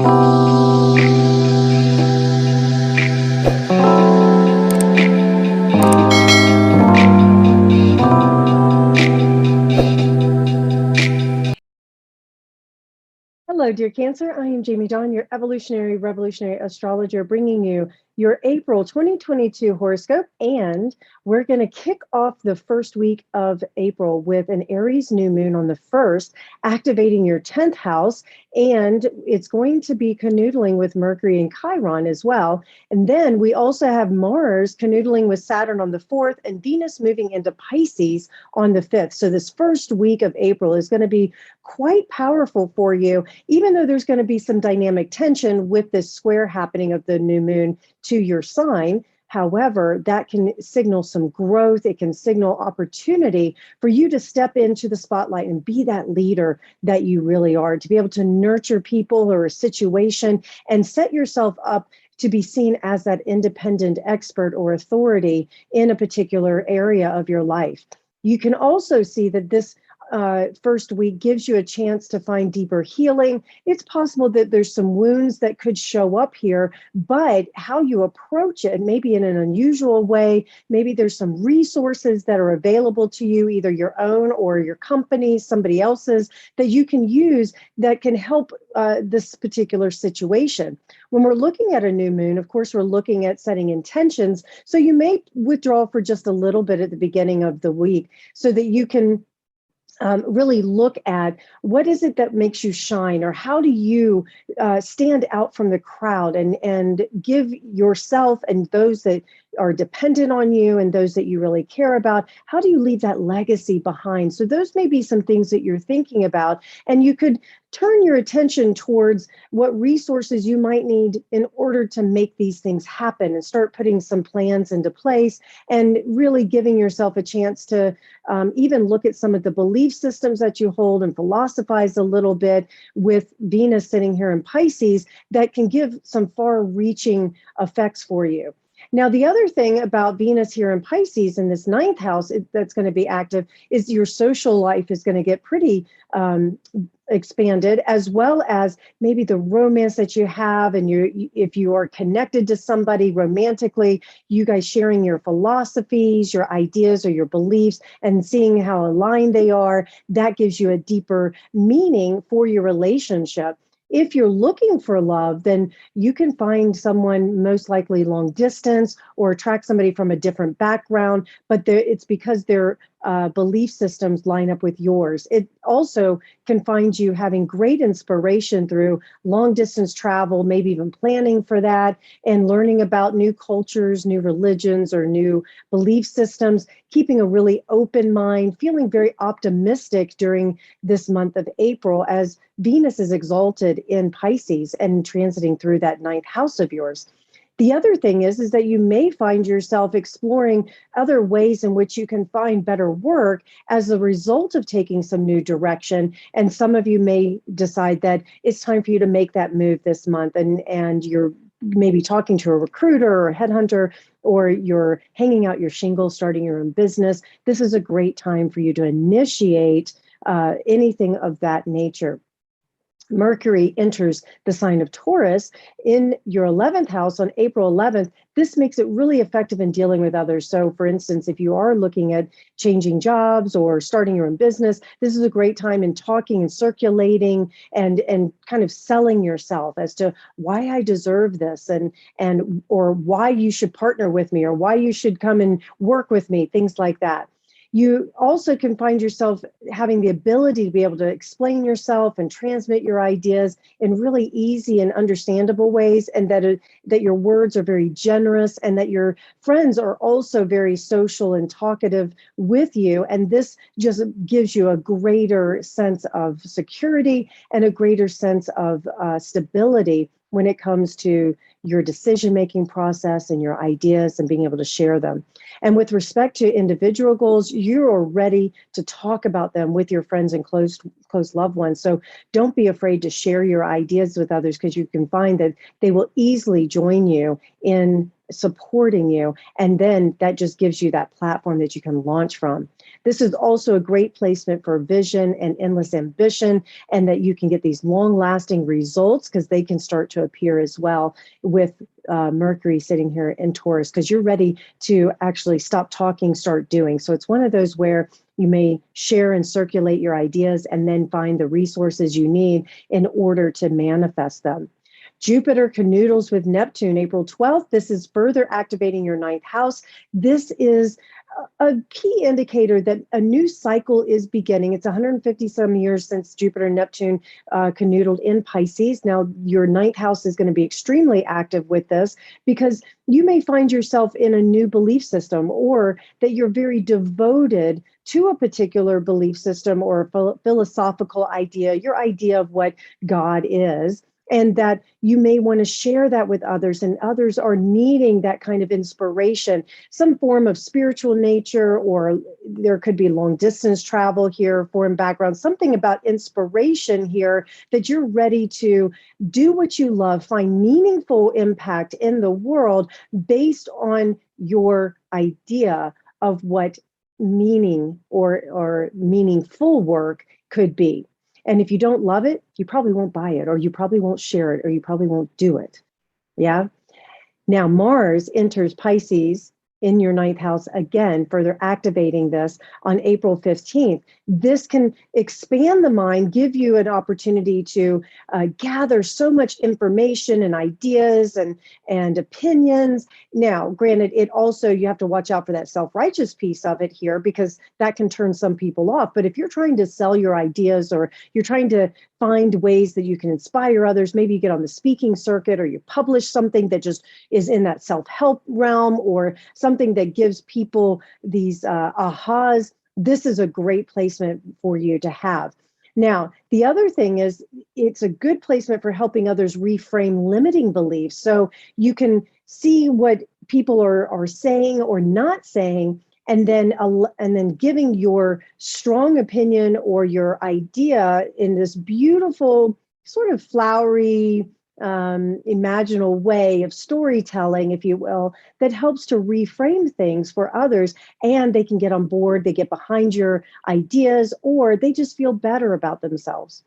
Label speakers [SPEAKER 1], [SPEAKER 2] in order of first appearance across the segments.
[SPEAKER 1] Hello, dear Cancer. I am Jamie Dawn, your evolutionary revolutionary astrologer, bringing you your April 2022 horoscope. And we're going to kick off the first week of April with an Aries new moon on the 1st, activating your 10th house. And it's going to be canoodling with Mercury and Chiron as well. And then we also have Mars canoodling with Saturn on the 4th and Venus moving into Pisces on the 5th. So this first week of April is going to be quite powerful for you, even though there's going to be some dynamic tension with this square happening of the new moon to your sign. However, that can signal some growth. It can signal opportunity for you to step into the spotlight and be that leader that you really are, to be able to nurture people or a situation and set yourself up to be seen as that independent expert or authority in a particular area of your life. You can also see that this first week gives you a chance to find deeper healing. It's possible that there's some wounds that could show up here, but how you approach it, maybe in an unusual way, maybe there's some resources that are available to you, either your own or your company, somebody else's, that you can use that can help this particular situation. When we're looking at a new moon, of course, we're looking at setting intentions. So you may withdraw for just a little bit at the beginning of the week so that you can really look at what is it that makes you shine, or how do you stand out from the crowd and give yourself and those that are dependent on you and those that you really care about, how do you leave that legacy behind? So those may be some things that you're thinking about, and you could turn your attention towards what resources you might need in order to make these things happen and start putting some plans into place and really giving yourself a chance to even look at some of the belief systems that you hold and philosophize a little bit with Venus sitting here in Pisces that can give some far-reaching effects for you. Now, the other thing about Venus here in Pisces in this 9th house that's going to be active is your social life is going to get pretty expanded, as well as maybe the romance that you have, and if you are connected to somebody romantically, you guys sharing your philosophies, your ideas, or your beliefs, and seeing how aligned they are, that gives you a deeper meaning for your relationship. If you're looking for love, then you can find someone most likely long distance or attract somebody from a different background, but it's because their belief systems line up with yours. It also can find you having great inspiration through long distance travel, maybe even planning for that, and learning about new cultures, new religions, or new belief systems, keeping a really open mind, feeling very optimistic during this month of April as Venus is exalted in Pisces and transiting through that 9th house of yours. The other thing is that you may find yourself exploring other ways in which you can find better work as a result of taking some new direction. And some of you may decide that it's time for you to make that move this month, and you're maybe talking to a recruiter or a headhunter, or you're hanging out your shingles, starting your own business. This is a great time for you to initiate anything of that nature. Mercury enters the sign of Taurus in your 11th house on April 11th. This makes it really effective in dealing with others. So for instance, if you are looking at changing jobs or starting your own business, this is a great time in talking and circulating and kind of selling yourself as to why I deserve this, and or why you should partner with me, or why you should come and work with me, things like that. You also can find yourself having the ability to be able to explain yourself and transmit your ideas in really easy and understandable ways, and that your words are very generous, and that your friends are also very social and talkative with you. And this just gives you a greater sense of security and a greater sense of stability when it comes to your decision-making process and your ideas and being able to share them. And with respect to individual goals, you are ready to talk about them with your friends and close loved ones. So don't be afraid to share your ideas with others, because you can find that they will easily join you in supporting you. And then that just gives you that platform that you can launch from. This is also a great placement for vision and endless ambition, and that you can get these long-lasting results because they can start to appear as well with Mercury sitting here in Taurus, because you're ready to actually stop talking, start doing. So it's one of those where you may share and circulate your ideas and then find the resources you need in order to manifest them. Jupiter canoodles with Neptune April 12th. This is further activating your ninth house. This is a key indicator that a new cycle is beginning. It's 150 some years since Jupiter and Neptune canoodled in Pisces. Now, your ninth house is going to be extremely active with this, because you may find yourself in a new belief system, or that you're very devoted to a particular belief system or a philosophical idea, your idea of what God is. And that you may want to share that with others, and others are needing that kind of inspiration, some form of spiritual nature, or there could be long distance travel here, foreign background, something about inspiration here, that you're ready to do what you love, find meaningful impact in the world based on your idea of what meaning or meaningful work could be. And if you don't love it, you probably won't buy it, or you probably won't share it, or you probably won't do it. Yeah. Now, Mars enters Pisces in your ninth house again, further activating this on April 15th. This can expand the mind, give you an opportunity to gather so much information and ideas and opinions. Now, granted, it also, you have to watch out for that self-righteous piece of it here, because that can turn some people off. But if you're trying to sell your ideas, or you're trying to find ways that you can inspire others, maybe you get on the speaking circuit, or you publish something that just is in that self-help realm, or something that gives people these ahas, this is a great placement for you to have. Now, the other thing is, it's a good placement for helping others reframe limiting beliefs. So you can see what people are saying or not saying, and then giving your strong opinion or your idea in this beautiful, sort of flowery, imaginal way of storytelling, if you will, that helps to reframe things for others, and they can get on board, they get behind your ideas, or they just feel better about themselves.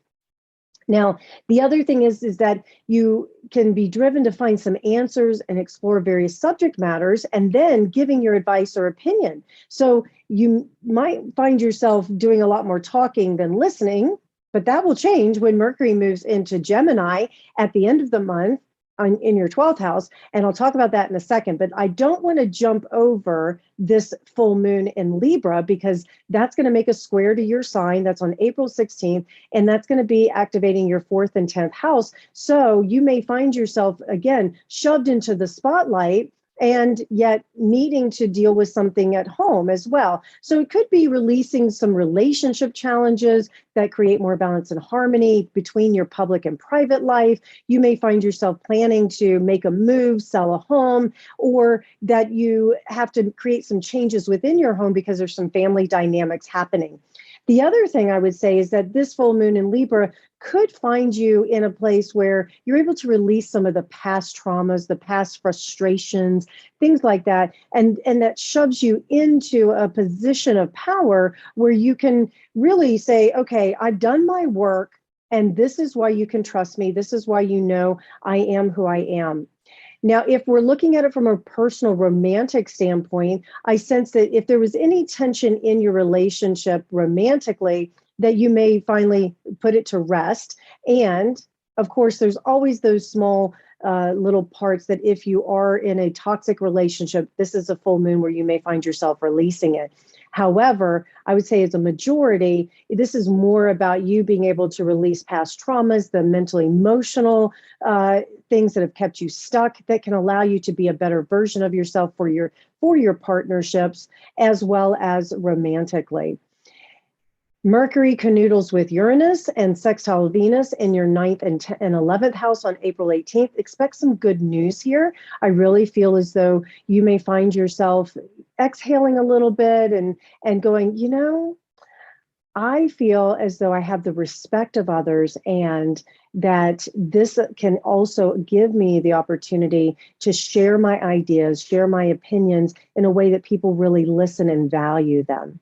[SPEAKER 1] Now, the other thing is that you can be driven to find some answers and explore various subject matters, and then giving your advice or opinion. So you might find yourself doing a lot more talking than listening, but that will change when Mercury moves into Gemini at the end of the month in your 12th house. And I'll talk about that in a second, but I don't want to jump over this full moon in Libra, because that's going to make a square to your sign. That's on April 16th. And that's going to be activating your 4th and 10th house. So you may find yourself, again, shoved into the spotlight, and yet needing to deal with something at home as well. So it could be releasing some relationship challenges that create more balance and harmony between your public and private life. You may find yourself planning to make a move, sell a home, or that you have to create some changes within your home because there's some family dynamics happening. The other thing I would say is that this full moon in Libra could find you in a place where you're able to release some of the past traumas, the past frustrations, things like that. And that shoves you into a position of power where you can really say, okay, I've done my work, and this is why you can trust me. This is why you know I am who I am. Now, if we're looking at it from a personal romantic standpoint, I sense that if there was any tension in your relationship romantically, that you may finally put it to rest. And of course, there's always those small little parts that if you are in a toxic relationship, this is a full moon where you may find yourself releasing it. However, I would say as a majority, this is more about you being able to release past traumas, the mental, emotional things that have kept you stuck, that can allow you to be a better version of yourself for your partnerships, as well as romantically. Mercury canoodles with Uranus and sextile Venus in your 9th and 11th house on April 18th. Expect some good news here. I really feel as though you may find yourself exhaling a little bit and going, I feel as though I have the respect of others, and that this can also give me the opportunity to share my ideas, share my opinions in a way that people really listen and value them.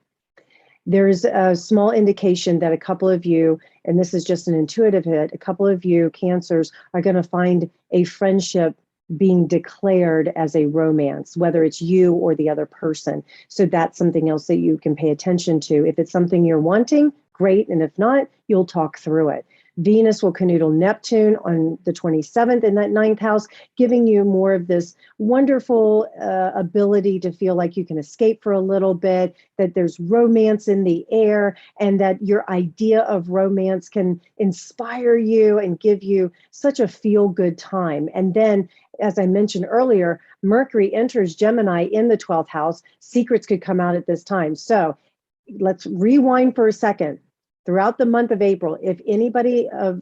[SPEAKER 1] There's a small indication that a couple of you, and this is just an intuitive hit, a couple of you Cancers are going to find a friendship being declared as a romance, whether it's you or the other person. So that's something else that you can pay attention to. If it's something you're wanting, great. And if not, you'll talk through it. Venus will canoodle Neptune on the 27th in that ninth house, giving you more of this wonderful ability to feel like you can escape for a little bit, that there's romance in the air, and that your idea of romance can inspire you and give you such a feel-good time. And then, as I mentioned earlier, Mercury enters Gemini in the 12th house. Secrets could come out at this time. So let's rewind for a second. Throughout the month of April, if anybody of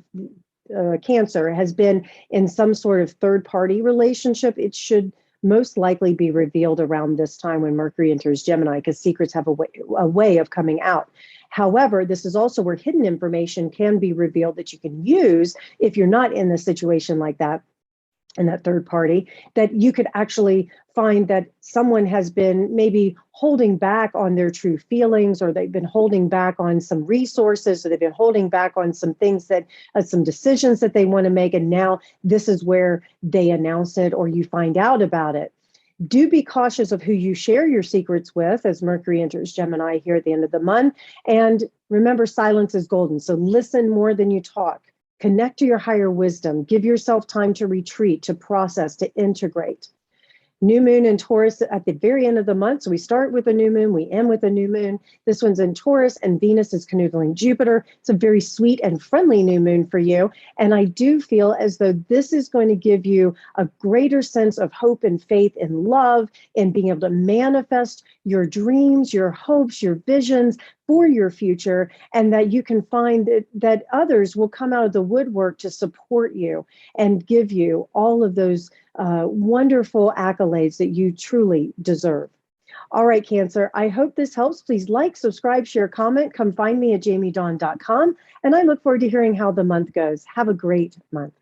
[SPEAKER 1] Cancer has been in some sort of third-party relationship, it should most likely be revealed around this time when Mercury enters Gemini, because secrets have a way of coming out. However, this is also where hidden information can be revealed that you can use if you're not in a situation like that, and that third party, that you could actually find that someone has been maybe holding back on their true feelings, or they've been holding back on some resources, or they've been holding back on some things that, some decisions that they want to make. And now this is where they announce it, or you find out about it. Do be cautious of who you share your secrets with as Mercury enters Gemini here at the end of the month. And remember, silence is golden. So listen more than you talk. Connect to your higher wisdom. Give yourself time to retreat, to process, to integrate. New moon in Taurus at the very end of the month. So we start with a new moon, we end with a new moon. This one's in Taurus, and Venus is canoodling Jupiter. It's a very sweet and friendly new moon for you. And I do feel as though this is going to give you a greater sense of hope and faith and love, and being able to manifest your dreams, your hopes, your visions for your future, and that you can find that others will come out of the woodwork to support you and give you all of those wonderful accolades that you truly deserve. All right, Cancer, I hope this helps. Please like, subscribe, share, comment. Come find me at jamiedawn.com. And I look forward to hearing how the month goes. Have a great month.